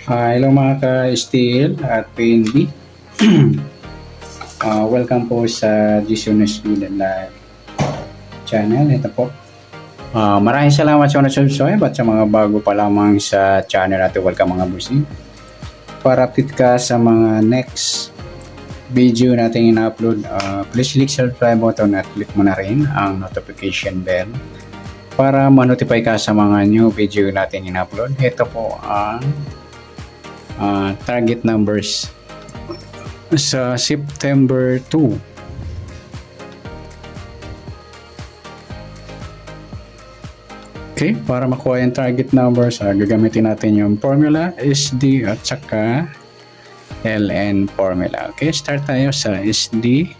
Hello mga ka-steel at PNB. Welcome po sa Gisunes Bilan Live channel. Ito po. Maraming salamat sa subscribe at sa mga bago pa lamang sa channel natin. Welcome mga bossing. Para update ka sa mga next video natin in-upload, please click subscribe button at click mo na rin ang notification bell para ma-notify ka sa mga new video natin in-upload. Ito po ang target numbers sa September 2. Okay, para makuha yung target numbers, gagamitin natin yung formula SD at saka LN formula. Okay, start tayo sa SD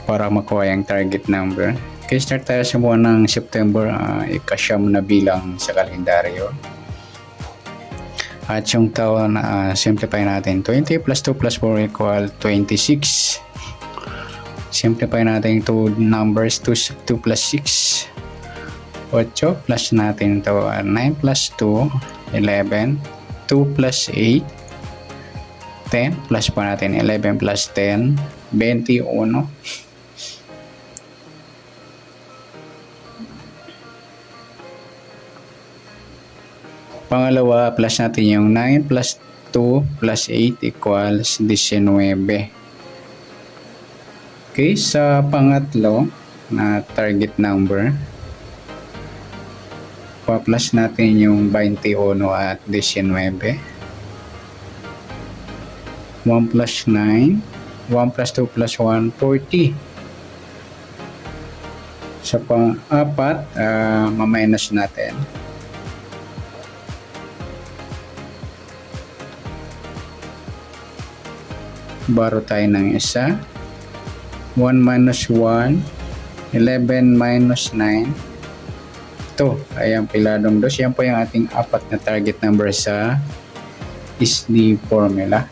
para makuha yung target number. Okay, start tayo sa buwan ng September, ikasyam na bilang sa kalendaryo. At yung taon, simplify natin. 20 plus 2 plus 4 equal 26. Simplify natin 2 numbers, 2 plus 6. 8 plus natin ito. 9 plus 2, 11. 2 plus 8, 10. Plus pa natin 11 plus 10, 21. Pangalawa, plus natin yung 9 plus 2 plus 8 equals 19. Okay, sa pangatlo na target number, pa-plus natin yung 21 at 19. 1 plus 9, 1 plus 2 plus 1, 40. Sa pang-apat, ma-minus natin. Baro tayo ng isa. 1 minus 1, 11 minus 9. Ito ay ang piladong dos. Yan po yung ating apat na target number sa SD formula.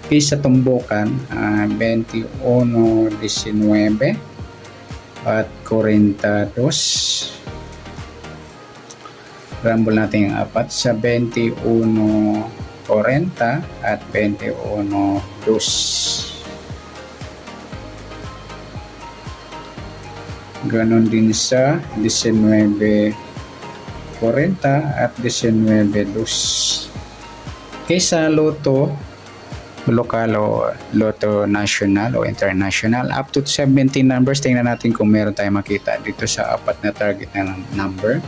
Okay, sa tumbukan, 21, 19 at 42. Rumble natin yung apat sa 21, 40 at 21, 2. Ganon din sa 19, 40 at 19, 2. Okay, sa loto lokal o loto national o international, up to 17 numbers. Tingnan natin kung meron tayong makita dito sa apat na target na number.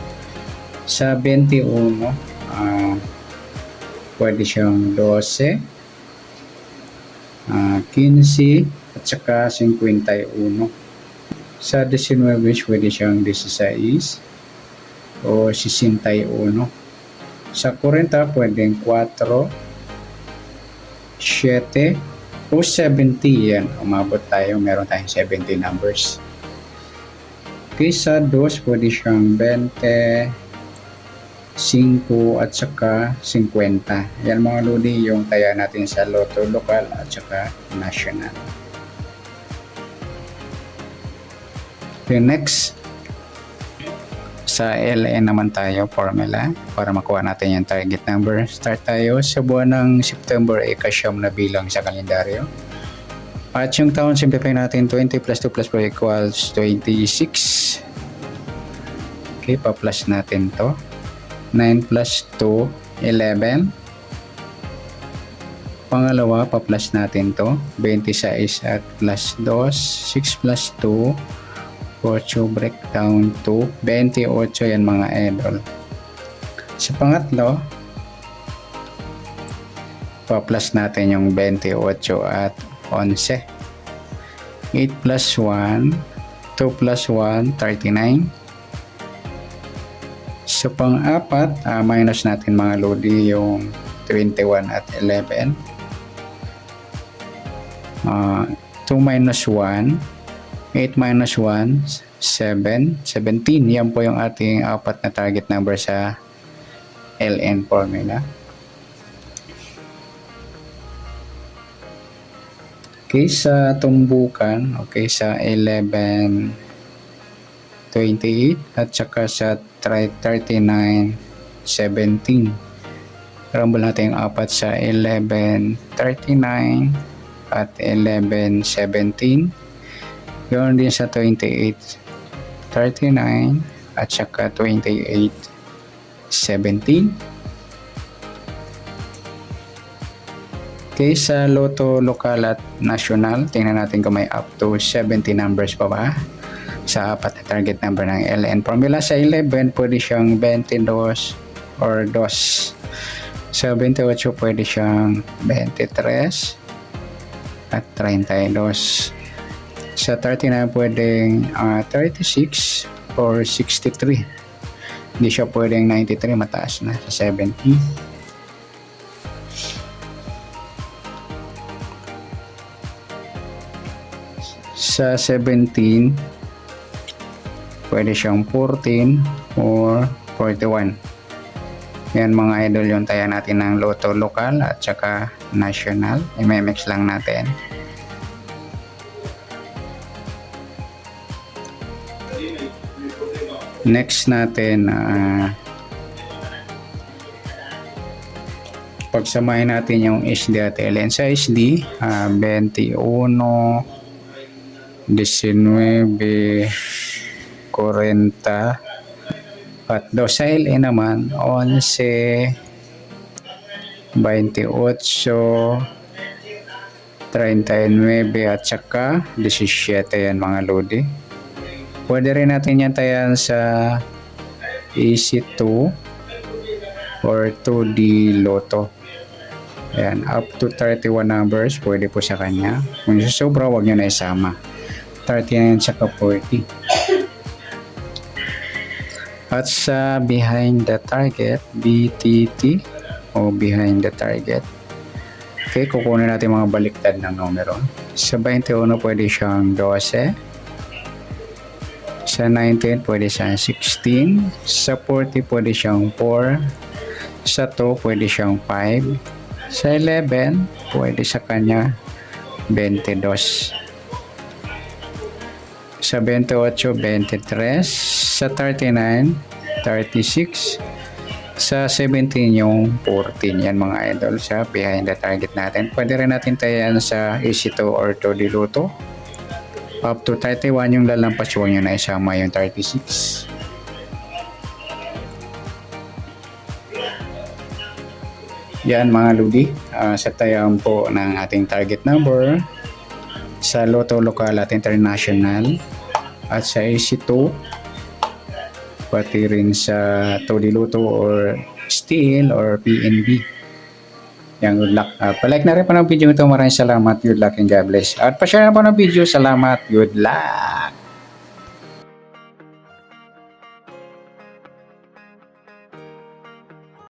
Sa 21, pwede siyang 12, 15 at saka 51. Sa 19, pwede siyang 16 o 61. Sa 40, pwedeng 4, 7 o 70. Yan, umabot tayo. Meron tayong 70 numbers. Okay, sa 2, pwede siyang 20, 5 at saka 50. Yan mga lodi yung taya natin sa loto lokal at saka national. Okay, next sa LN naman tayo formula para makuha natin yung target number. Start tayo sa buwan ng September, ikasyam na bilang sa kalendaryo. At yung taon, simplify natin. 20 plus 2 plus 4 equals 26. Okay, pa-plus natin to. 9 plus 2, 11. Pangalawa, pa-plus natin to. 26 at plus 2. 6 plus 2, 8 breakdown to 28. Yan mga idol. Sa pangatlo, pa-plus natin yung 28 at 11. 8 plus 1, 2 plus 1, 39. Sa pang-apat, minus natin mga lodi yung 21 at 11. 2 minus 1, 8 minus 1, 7, 17. Yan po yung ating apat na target number sa LN formula. Okay, sa tumbukan, okay, sa 11, 28 at saka sa 39, 17. Rumble natin yung apat sa 11:39 at 11:17. Ganoon din sa 28:39 at saka 28:17. Okay, sa Lotto Lokal at National, tingnan natin kung may up to 70 numbers pa ba sa apat na target number ng LN formula. Sa 11, pwede siyang 22 or 2. Sa 28, pwede siyang 23 at 32. Sa 39, pwedeng 36 or 63. Hindi siya pwedeng 93, mataas na sa 70. Sa 17, pwede siyang 14 or 41. Yan mga idol yung taya natin ng Lotto Lokal at saka National. I-mix lang natin. Next natin, pagsamahin natin yung SD at LN. Sa SD, 21, 19, 40 at 2. Sa LN naman 11, 28, 39 at saka 17. Yan mga lodi. Pwede rin natin yan tayan sa EC2 or 2D Lotto. Ayan, up to 31 numbers pwede po sa kanya. Kung sobra, huwag nyo na isama. 39 saka 40. At sa behind the target, BTT o behind the target. Okay, kukunin natin mga baliktad ng numero. Sa 21 pwede siyang 12. Sa 19 pwede siyang 16. Sa 40 pwede siyang 4. Sa 2 pwede siyang 5. Sa 11 pwede sa kanya 22. Sa 28, 23. Sa 39, 36. Sa 17, yung 14. Yan mga idol sa behind the target natin. Pwede rin natin tayan sa EC2 or 2D Lotto. Up to 31 yung lalampas, huwag nyo na isama yung 36. Yan mga ludi, sa tayaan po ng ating target number sa Lotto Lokal at International at sa EC2, pati rin sa 2D Lotto or Steel or PNB. Yan, good luck. Palike na rin po ng video ito. Maraming salamat. Good luck and God bless. At pa-share na po ng video. Salamat. Good luck.